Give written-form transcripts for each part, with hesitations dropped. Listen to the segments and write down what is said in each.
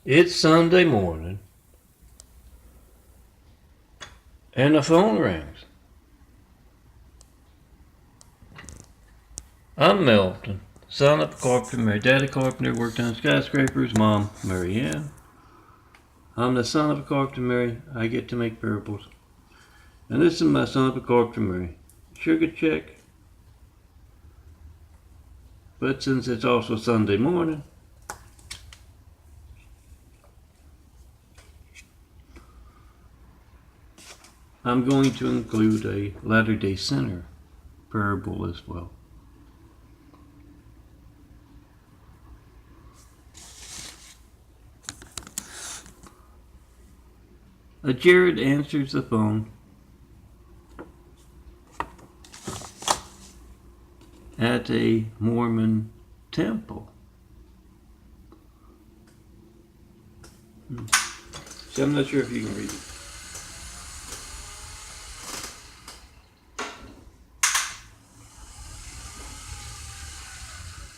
It's Sunday morning, and the phone rings. I'm Melton, son of a carpenter. My daddy carpenter worked on skyscrapers. Mom, Mary Ann. I'm the son of a carpenter, Mary. I get to make parables. And this is my son of a carpenter, Mary. Sugar check. But since it's also Sunday morning, I'm going to include a Latter-day Sinner parable as well. Jared answers the phone at a Mormon temple. So I'm not sure if you can read it.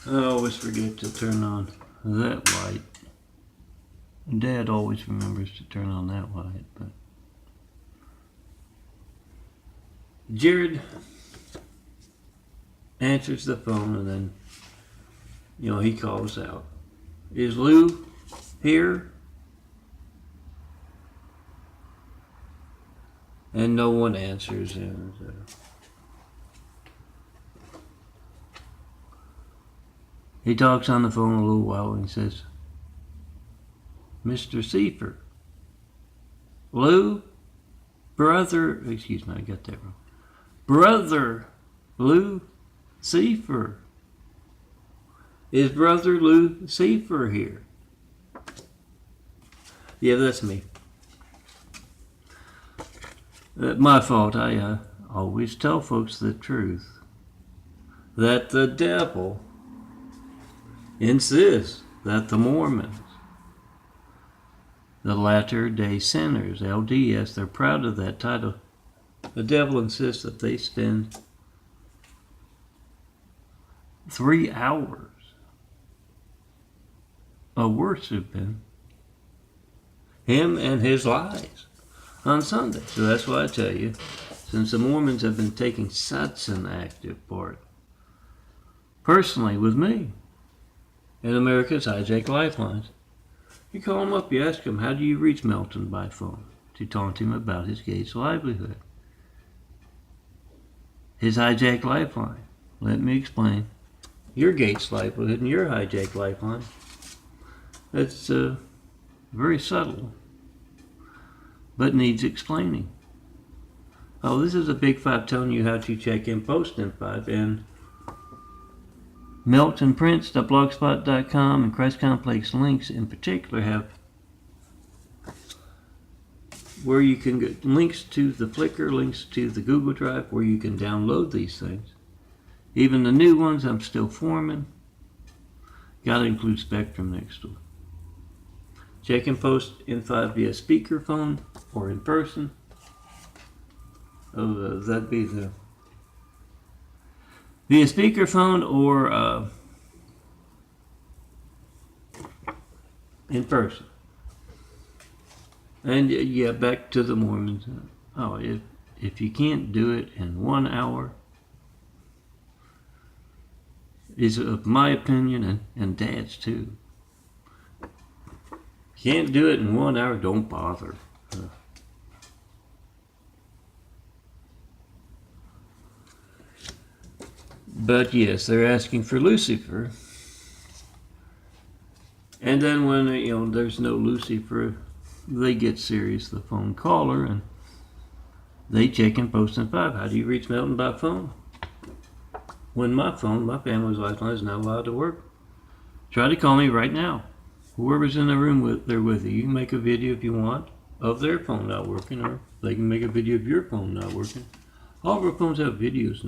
I always forget to turn on that light. Dad always remembers to turn on that light, but Jared answers the phone and then, he calls out, "Is Lou here?" And no one answers. And he talks on the phone a little while and he says, "Mr. Seifer, Lou, brother," excuse me, I got that wrong. "Brother Lou Seifer. Is Brother Lou Seifer here?" Yeah, that's me. My fault. I always tell folks the truth. That the devil insists that the Mormons, the Latter-day Sinners, LDS, they're proud of that title. The devil insists that they spend 3 hours of worshiping him and his lies on Sunday. So that's why I tell you, since the Mormons have been taking such an active part, personally with me, in America's hijacked lifelines, you call him up, you ask him, how do you reach Melton by phone? To taunt him about his gate's livelihood. His hijacked lifeline. Let me explain. Your gate's livelihood and your hijacked lifeline. That's very subtle, but needs explaining. Oh, this is a Big Five telling you how to check in post in 5, and meltonprince.blogspot.com and Christ Complex links in particular have where you can get links to the Flickr, links to the Google Drive, where you can download these things. Even the new ones I'm still forming. Gotta include Spectrum next door. Check and post in 5 via speakerphone or in person. That'd be the via speakerphone or in person. And yeah, back to the Mormons. Oh, if you can't do it in 1 hour, is of my opinion and Dad's too. Can't do it in 1 hour, don't bother. But yes, they're asking for Lucifer. And then when there's no Lucifer, they get serious, the phone caller, and they check and post in 5. How do you reach Melton by phone? When my phone, my family's lifeline, is not allowed to work. Try to call me right now. Whoever's in the room with you, you can make a video if you want of their phone not working, or they can make a video of your phone not working. All of our phones have videos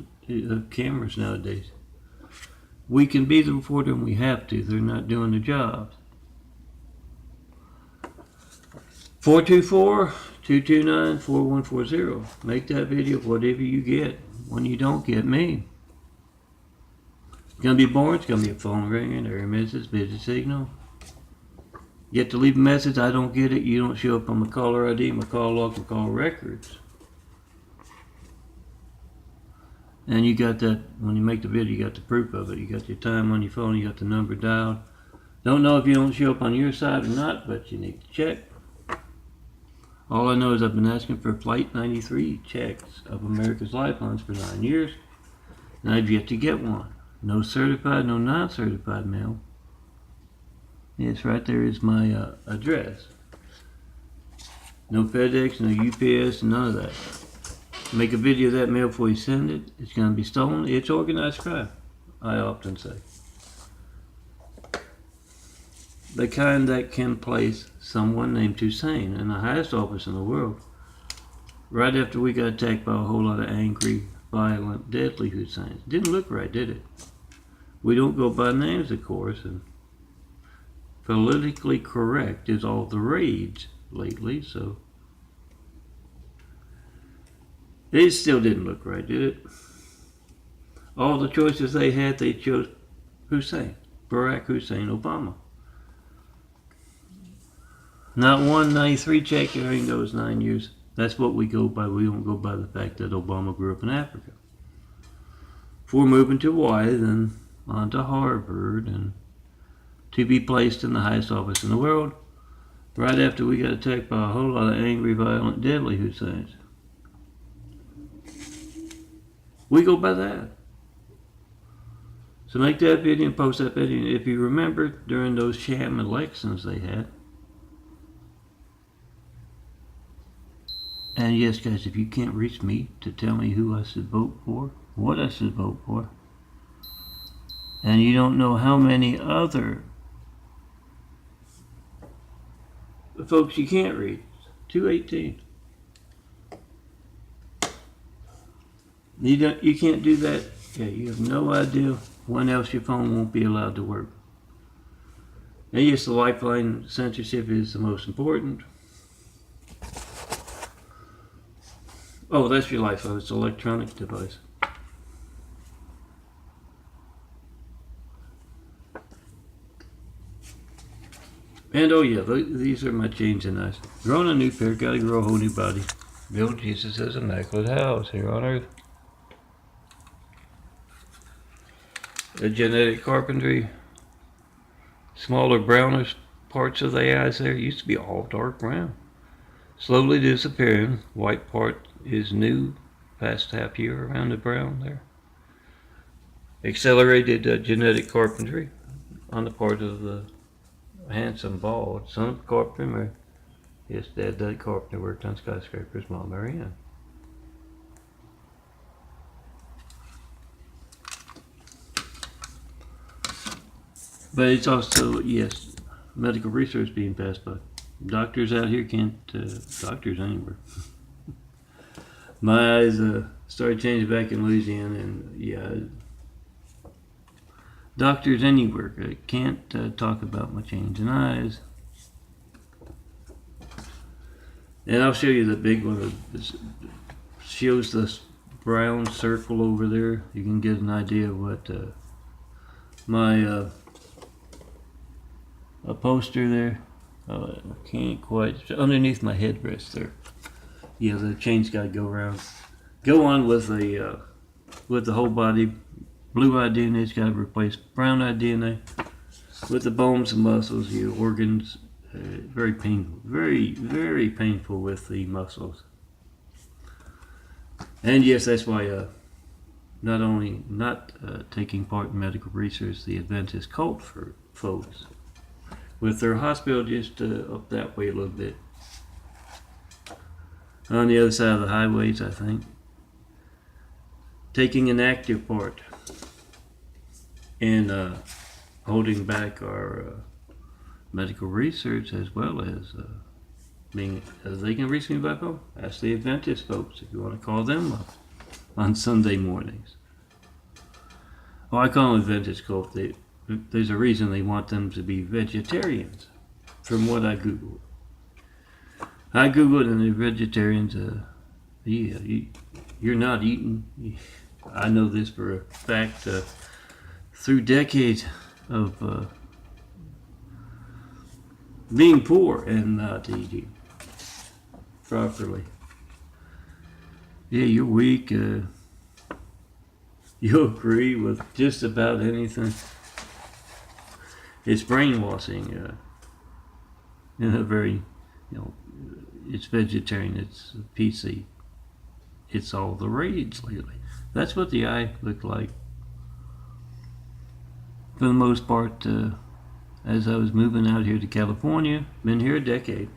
of cameras nowadays. We can be the reporter when we have to. They're not doing the job. 424-229-4140. Make that video of whatever you get when you don't get me. It's going to be boring. It's going to be a phone ringing, error message, busy signal. You have to leave a message, I don't get it, you don't show up on my caller ID, my call log, my call records. And you got that, when you make the video, you got the proof of it. You got your time on your phone, you got the number dialed. Don't know if you don't show up on your side or not, but you need to check. All I know is I've been asking for Flight 93 checks of America's Lifelines for 9 years, and I've yet to get one. No certified, no non-certified mail. Yes, right there is my address. No FedEx, no UPS, none of that. Make a video of that mail before you send it. It's going to be stolen. It's organized crime, I often say. The kind that can place someone named Hussein in the highest office in the world right after we got attacked by a whole lot of angry, violent, deadly Husseins. Didn't look right, did it? We don't go by names, of course, and politically correct is all the rage lately, so it still didn't look right, did it? All the choices they had, they chose Hussein, Barack Hussein Obama. Not one 93 check during those 9 years. That's what we go by. We don't go by the fact that Obama grew up in Africa. Before moving to Hawaii, then on to Harvard, and to be placed in the highest office in the world, right after we got attacked by a whole lot of angry, violent, deadly Husseins. We go by that. So make that video and post that video. If you remember during those sham elections they had, and yes, guys, if you can't reach me to tell me who I should vote for, what I should vote for, and you don't know how many other folks you can't reach, 218. You can't do that. Yeah, you have no idea when else your phone won't be allowed to work. And yes, the lifeline censorship is the most important. Oh, that's your lifeline. It's an electronic device. And oh yeah, these are my chains and eyes. Growing a new pair, gotta grow a whole new body. Build Jesus as immaculate house here on earth. A genetic carpentry. Smaller, brownish parts of the eyes there used to be all dark brown. Slowly disappearing. White part is new, past half year around the brown there. Accelerated genetic carpentry on the part of the handsome bald son of a carpenter. Yes, Dad did carpenter, worked on skyscrapers, Mom Marianne. But it's also, yes, medical research being passed by. Doctors out here can't, doctors anywhere. My eyes started changing back in Louisiana, and yeah, doctors anywhere can't talk about my change in eyes. And I'll show you the big one. It shows this brown circle over there. You can get an idea of what my a poster there. I can't quite, underneath my headrest there. Yeah, the chain's got to go around. Go on with the whole body. Blue-eyed DNA's got to replace brown-eyed DNA with the bones and muscles, your organs. Very painful, very, very painful with the muscles. And yes, that's why not only not taking part in medical research, the Adventist cult for folks with their hospital just up that way a little bit. On the other side of the highways, I think. Taking an active part in holding back our medical research, as well as being, they can reach me by phone. Ask the Adventist folks if you want to call them up on Sunday mornings. Oh, I call them Adventist cult. There's a reason they want them to be vegetarians, from what I Googled. I Googled, and the vegetarians, yeah, you're not eating. I know this for a fact, through decades of being poor and not eating properly. Yeah, you're weak. You'll agree with just about anything. It's brainwashing in a very, it's vegetarian, it's PC. It's all the rage lately. That's what the eye looked like. For the most part, as I was moving out here to California, been here a decade.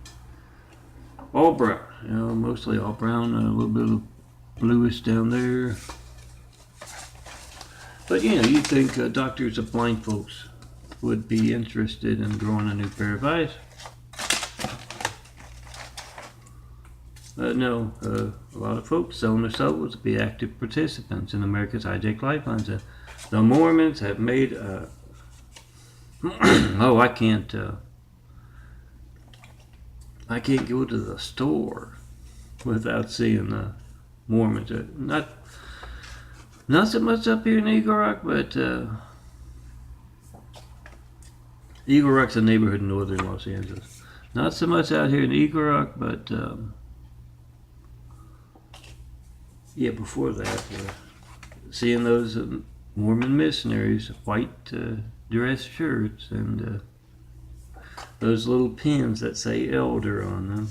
All brown, mostly all brown, a little bit of bluish down there. But you'd think doctors of blind folks would be interested in growing a new pair of eyes. No, a lot of folks selling their souls to be active participants in America's hijacked lifelines. The Mormons have made. I can't. I can't go to the store without seeing the Mormons. Not so much up here in Eagle Rock, but Eagle Rock's a neighborhood in northern Los Angeles. Not so much out here in Eagle Rock, but before that, seeing those Mormon missionaries, white dress shirts, and those little pins that say elder on them.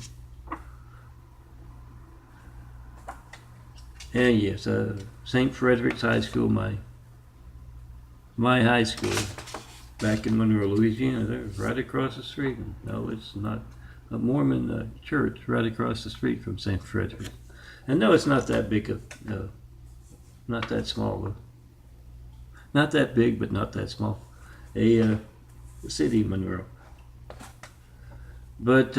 And yes, St. Frederick's High School, my high school, back in Monroe, Louisiana, they're right across the street. No, it's not a Mormon church right across the street from St. Frederick's. And no, it's not that big of, not that small. Not that big, but not that small. A city, Monroe. But,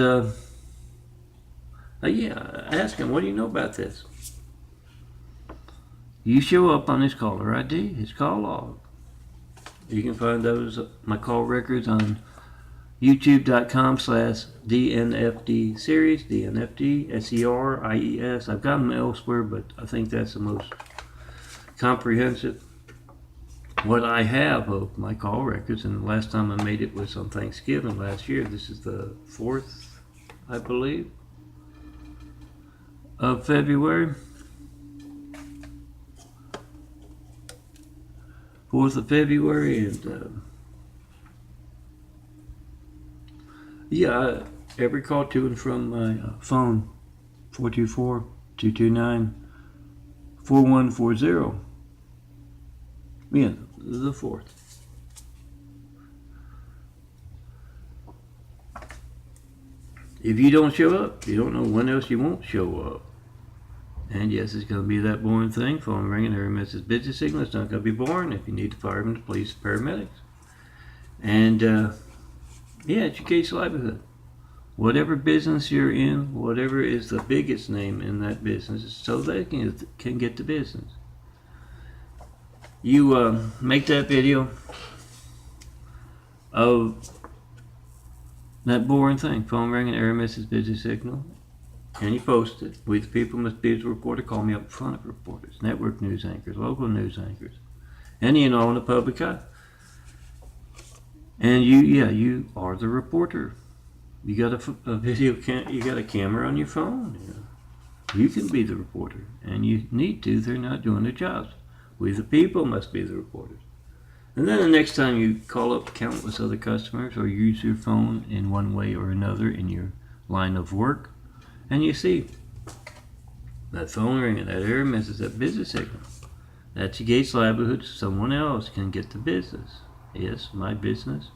ask him, what do you know about this? You show up on his caller ID, his call log. You can find my call records on youtube.com/DNFD series, DNFD, SERIES. I've got them elsewhere, but I think that's the most comprehensive. What I have of my call records, and the last time I made it was on Thanksgiving last year. This is the 4th, I believe, of February. 4th of February, and every call to and from my phone, 424-229-4140. Yeah, the 4th. If you don't show up, you don't know when else you won't show up. And yes, it's going to be that boring thing. Phone ringing, every message, busy signal. It's not going to be boring if you need the firemen, the police, the paramedics. And, education livelihood. Whatever business you're in, whatever is the biggest name in that business, so they can get the business. You make that video of that boring thing. Phone ringing, error message, busy signal. And you post it. We the people must be as a reporter. Call me up in front of reporters, network news anchors, local news anchors, any and all in the public eye. And you are the reporter. You got a video you got a camera on your phone. You can be the reporter, and you need to. They're not doing their jobs. We the people must be the reporters. And then the next time you call up countless other customers or use your phone in one way or another in your line of work, and you see that phone ringing, that error message, that business signal, that's your gate's livelihood. Someone else can get the business. Yes, my business.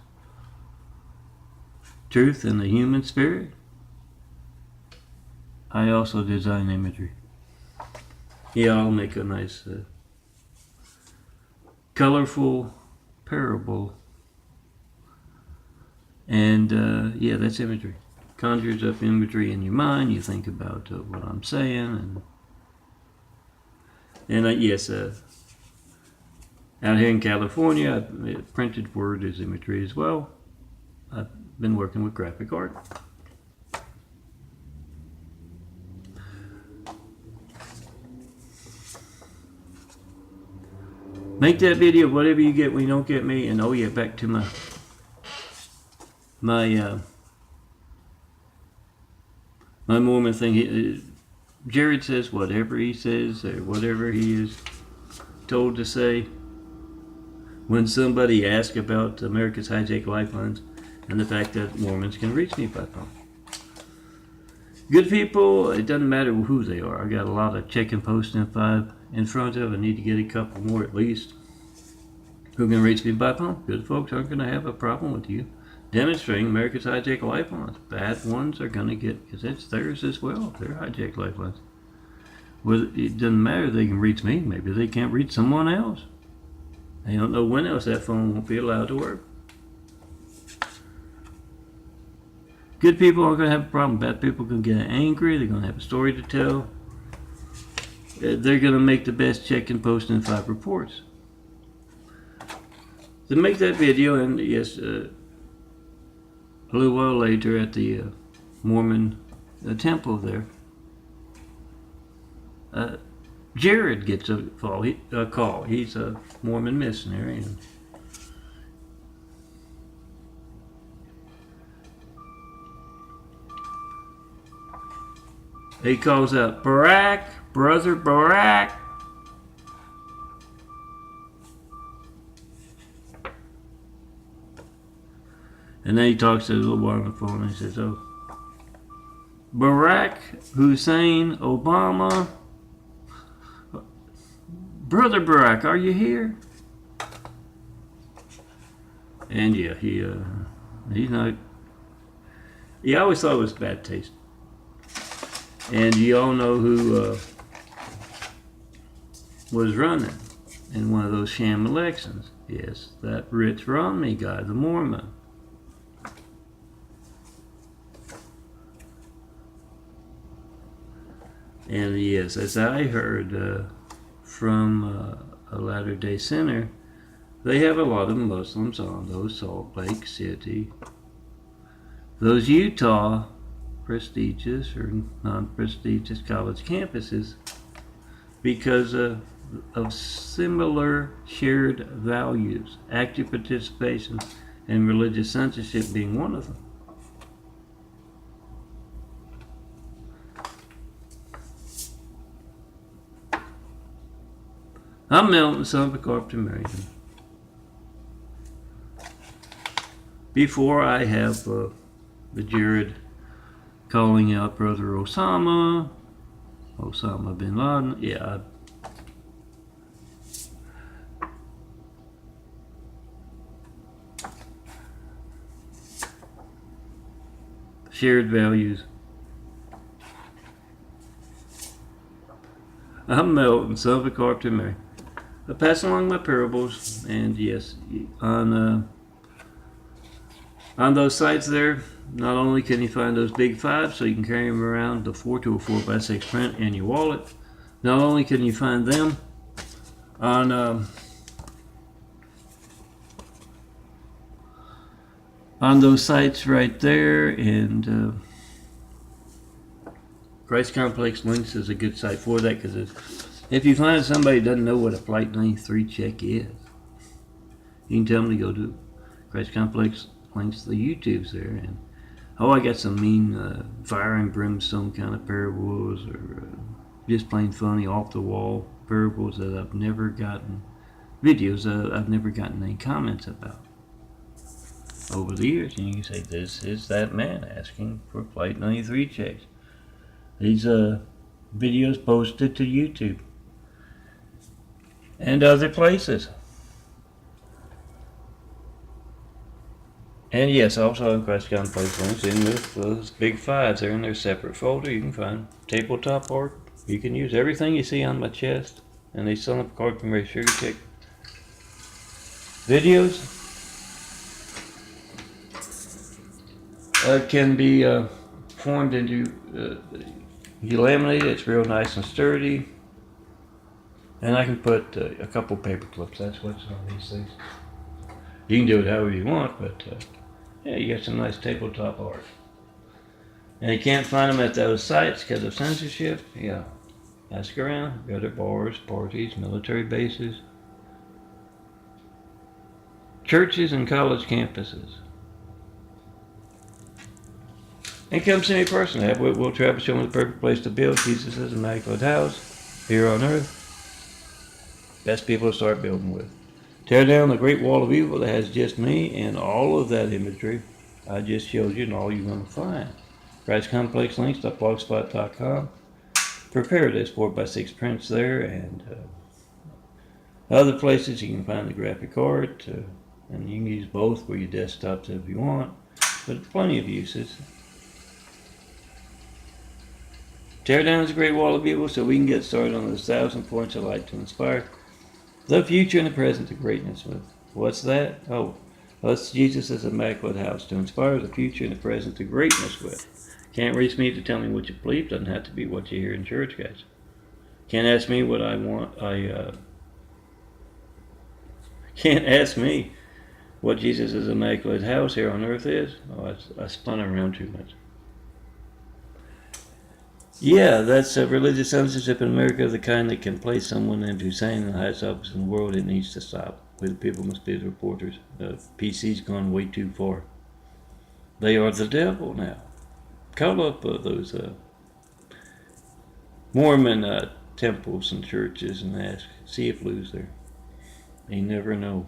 Truth in the human spirit. I also design imagery. Yeah, I'll make a nice, colorful parable. And, that's imagery. Conjures up imagery in your mind. You think about what I'm saying, and out here in California, printed word is imagery as well. I've been working with graphic art. Make that video, whatever you get when you don't get me, and back to my My Mormon thing, Jared says whatever he says or whatever he is told to say. When somebody asks about America's hijacked lifelines and the fact that Mormons can reach me by phone. Good people, it doesn't matter who they are. I got a lot of checking posts in 5 in front of. I need to get a couple more at least who can reach me by phone. Good folks aren't going to have a problem with you demonstrating America's hijacked lifelines. Bad ones are going to get, because it's theirs as well. They're hijacked lifelines. Well, it doesn't matter if they can reach me. Maybe they can't reach someone else. They don't know when else that phone won't be allowed to work. Good people aren't going to have a problem. Bad people are going to get angry. They're going to have a story to tell. They're going to make the best check and post in 5 reports. To make that video, and yes, a little while later at the Mormon temple there, Jared gets a call. He's a Mormon missionary. And he calls out, "Barak, brother Barak." And then he talks to the little boy on the phone and he says, "Oh, Barack Hussein Obama. Brother Barack, are you here?" And yeah, he's not. He always thought it was bad taste. And you all know who was running in one of those sham elections. Yes, that Rich Romney guy, the Mormon. And yes, as I heard from a Latter-day Sainter, they have a lot of Muslims on those Salt Lake City, those Utah prestigious or non-prestigious college campuses because of similar shared values, active participation, and religious censorship being one of them. I'm Milton, son of a carpenter American. Before I have the Jared calling out brother Osama bin Laden, yeah. Shared values. I'm Milton, son of a carpenter American. I pass along my parables, and yes, on those sites there, not only can you find those big 5 so you can carry them around, the 4 to a 4x6 print in your wallet, not only can you find them on those sites right there, and Christ Complex Links is a good site for that, because if you find somebody who doesn't know what a Flight 93 check is, you can tell them to go to Christ Complex Links, the YouTube's there, and I got some mean fire and brimstone kind of parables, or just plain funny off the wall parables that I've never gotten videos I've never gotten any comments about over the years. And you can say, this is that man asking for Flight 93 checks. These videos posted to YouTube and other places. And yes, also in Christ Complex Links, in with those big 5s, they're in their separate folder. You can find tabletop art. You can use everything you see on my chest, and they sell up carpentry sugar check videos. Can be formed into, you laminate it, it's real nice and sturdy. And I can put a couple paper clips, that's what's on these things. You can do it however you want, but yeah, you got some nice tabletop art. And you can't find them at those sites because of censorship. Yeah, ask around, go to bars, parties, military bases, churches, and college campuses. And come see me personally. Have We'll travel, show me the perfect place to build Jesus' immaculate house here on earth. Best people to start building with. Tear down the great wall of evil that has just me and all of that imagery I just showed you and all you're going to find. PriceComplexLinks.blogspot.com. Prepare this 4x6 prints there, and other places you can find the graphic art, and you can use both for your desktops if you want, but plenty of uses. Tear down this great wall of evil so we can get started on those 1,000 points of light to inspire the future and the present to greatness with. What's that? Oh, that's Jesus' immaculate house to inspire the future and the present to greatness with. Can't reach me to tell me what you believe. Doesn't have to be what you hear in church, guys. Can't ask me what I want. Can't ask me what Jesus' immaculate house here on earth is. Oh, I spun around too much. Yeah, that's a religious censorship in America of the kind that can place someone into insane in the highest office in the world. It needs to stop. We the people must be the reporters. PC's gone way too far. They are the devil now. Call up those Mormon temples and churches and ask, see if Lou's there. You never know.